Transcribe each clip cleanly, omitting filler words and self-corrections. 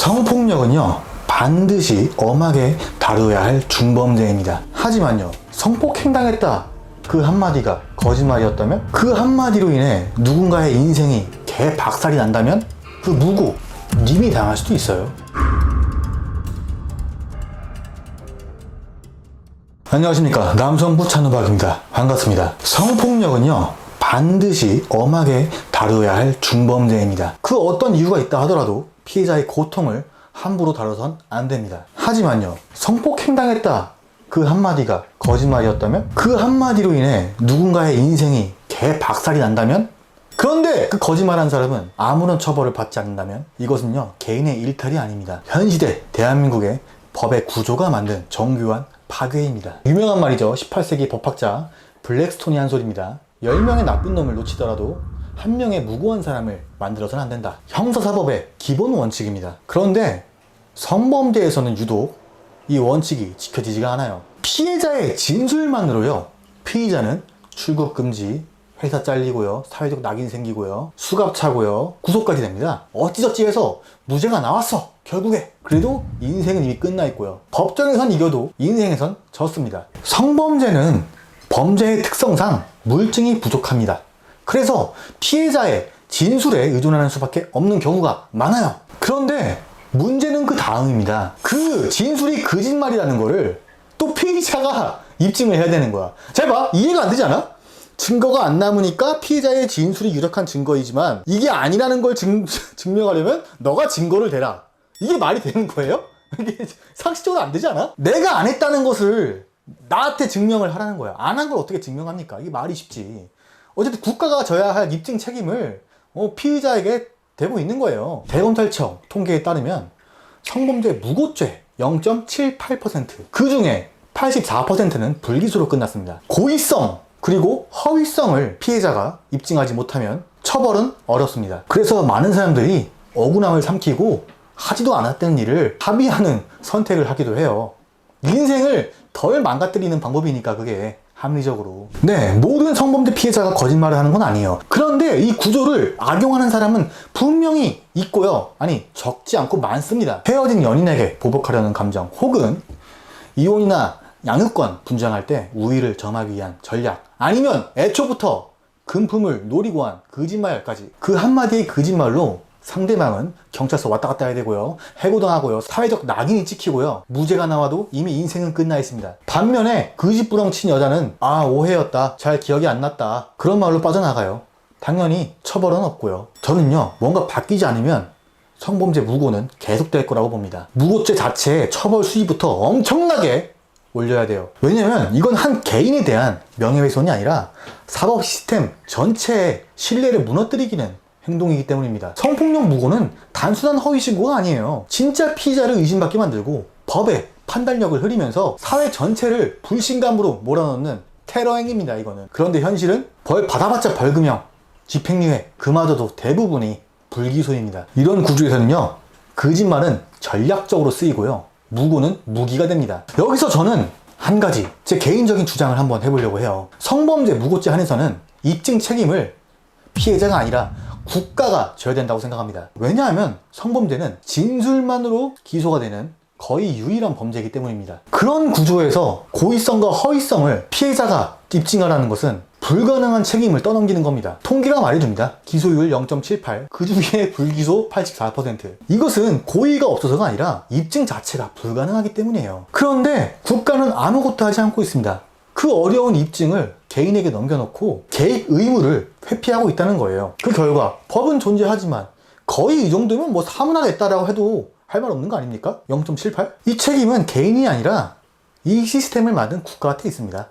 성폭력은요, 반드시 엄하게 다루어야 할 중범죄입니다. 하지만요, 성폭행당했다 그 한마디가 거짓말이었다면, 그 한마디로 인해 누군가의 인생이 개박살이 난다면 그 무고 님이 당할 수도 있어요. 안녕하십니까, 남성부 찬우박입니다. 반갑습니다. 성폭력은요, 반드시 엄하게 다루어야 할 중범죄입니다. 그 어떤 이유가 있다 하더라도 피해자의 고통을 함부로 다뤄선 안 됩니다. 하지만요, 성폭행당했다 그 한마디가 거짓말이었다면, 그 한마디로 인해 누군가의 인생이 개박살이 난다면, 그런데 그 거짓말한 사람은 아무런 처벌을 받지 않는다면, 이것은요, 개인의 일탈이 아닙니다. 현 시대 대한민국의 법의 구조가 만든 정교한 파괴입니다. 유명한 말이죠. 18세기 법학자 블랙스톤이 한 소리입니다. 10명의 나쁜 놈을 놓치더라도 1명의 무고한 사람을 만들어서는 안 된다. 형사사법의 기본 원칙입니다. 그런데 성범죄에서는 유독 이 원칙이 지켜지지가 않아요. 피해자의 진술만으로요, 피의자는 출국 금지, 회사 잘리고요, 사회적 낙인이 생기고요, 수갑 차고요, 구속까지 됩니다. 어찌저찌 해서 무죄가 나왔어, 결국에. 그래도 인생은 이미 끝나 있고요, 법정에선 이겨도 인생에선 졌습니다. 성범죄는 범죄의 특성상 물증이 부족합니다. 그래서 피해자의 진술에 의존하는 수밖에 없는 경우가 많아요. 그런데 문제는 그 다음입니다. 그 진술이 거짓말이라는 거를 또 피의자가 입증을 해야 되는 거야. 잘 봐, 이해가 안 되지 않아? 증거가 안 남으니까 피해자의 진술이 유력한 증거이지만 이게 아니라는 걸 증명하려면 너가 증거를 대라. 이게 말이 되는 거예요? 이게 상식적으로 안 되지 않아? 내가 안 했다는 것을 나한테 증명을 하라는 거야. 안 한 걸 어떻게 증명합니까? 이게 말이 쉽지. 어쨌든 국가가 져야 할 입증 책임을 피의자에게 대고 있는 거예요. 대검찰청 통계에 따르면 성범죄 무고죄 0.78%, 그 중에 84%는 불기소로 끝났습니다. 고의성 그리고 허위성을 피해자가 입증하지 못하면 처벌은 어렵습니다. 그래서 많은 사람들이 억울함을 삼키고 하지도 않았던 일을 합의하는 선택을 하기도 해요. 인생을 덜 망가뜨리는 방법이니까, 그게 합리적으로. 네, 모든 성범죄 피해자가 거짓말을 하는 건 아니에요. 그런데 이 구조를 악용하는 사람은 분명히 있고요, 아니 적지 않고 많습니다. 헤어진 연인에게 보복하려는 감정, 혹은 이혼이나 양육권 분쟁할 때 우위를 점하기 위한 전략, 아니면 애초부터 금품을 노리고 한 거짓말까지. 그 한마디의 거짓말로 상대방은 경찰서 왔다 갔다 해야 되고요, 해고당하고요, 사회적 낙인이 찍히고요, 무죄가 나와도 이미 인생은 끝나 있습니다. 반면에 거짓부렁 친 여자는 아, 오해였다, 잘 기억이 안 났다, 그런 말로 빠져나가요. 당연히 처벌은 없고요. 저는요, 뭔가 바뀌지 않으면 성범죄 무고는 계속될 거라고 봅니다. 무고죄 자체의 처벌 수위부터 엄청나게 올려야 돼요. 왜냐면 이건 한 개인에 대한 명예훼손이 아니라 사법 시스템 전체의 신뢰를 무너뜨리기는 행동이기 때문입니다. 성폭력 무고는 단순한 허위 신고가 아니에요. 진짜 피의자를 의심받게 만들고 법의 판단력을 흐리면서 사회 전체를 불신감으로 몰아넣는 테러 행위입니다, 이거는. 그런데 현실은 벌 받아봤자 벌금형, 집행유예, 그마저도 대부분이 불기소입니다. 이런 구조에서는요, 거짓말은 전략적으로 쓰이고요, 무고는 무기가 됩니다. 여기서 저는 한 가지 제 개인적인 주장을 한번 해보려고 해요. 성범죄 무고죄 한에서는 입증 책임을 피해자가 아니라 국가가 져야 된다고 생각합니다. 왜냐하면 성범죄는 진술만으로 기소가 되는 거의 유일한 범죄이기 때문입니다. 그런 구조에서 고의성과 허위성을 피해자가 입증하라는 것은 불가능한 책임을 떠넘기는 겁니다. 통계가 말해줍니다. 기소율 0.78, 그 중에 불기소 84%. 이것은 고의가 없어서가 아니라 입증 자체가 불가능하기 때문이에요. 그런데 국가는 아무것도 하지 않고 있습니다. 그 어려운 입증을 개인에게 넘겨놓고 개입 의무를 회피하고 있다는 거예요. 그 결과 법은 존재하지만 거의 이 정도면 뭐 사무나 냈다라고 해도 할 말 없는 거 아닙니까? 0.78? 이 책임은 개인이 아니라 이 시스템을 만든 국가한테 있습니다.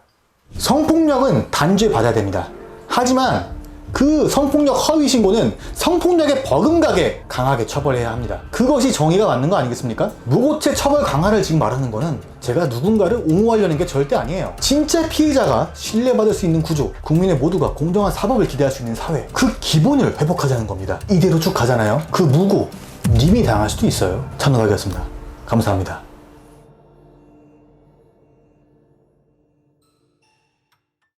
성폭력은 단죄 받아야 됩니다. 하지만 그 성폭력 허위 신고는 성폭력에 버금가게 강하게 처벌해야 합니다. 그것이 정의가 맞는 거 아니겠습니까? 무고죄 처벌 강화를 지금 말하는 거는 제가 누군가를 옹호하려는 게 절대 아니에요. 진짜 피해자가 신뢰받을 수 있는 구조, 국민의 모두가 공정한 사법을 기대할 수 있는 사회, 그 기본을 회복하자는 겁니다. 이대로 쭉 가잖아요, 그 무고 님이 당할 수도 있어요. 찬우박이었습니다. 감사합니다.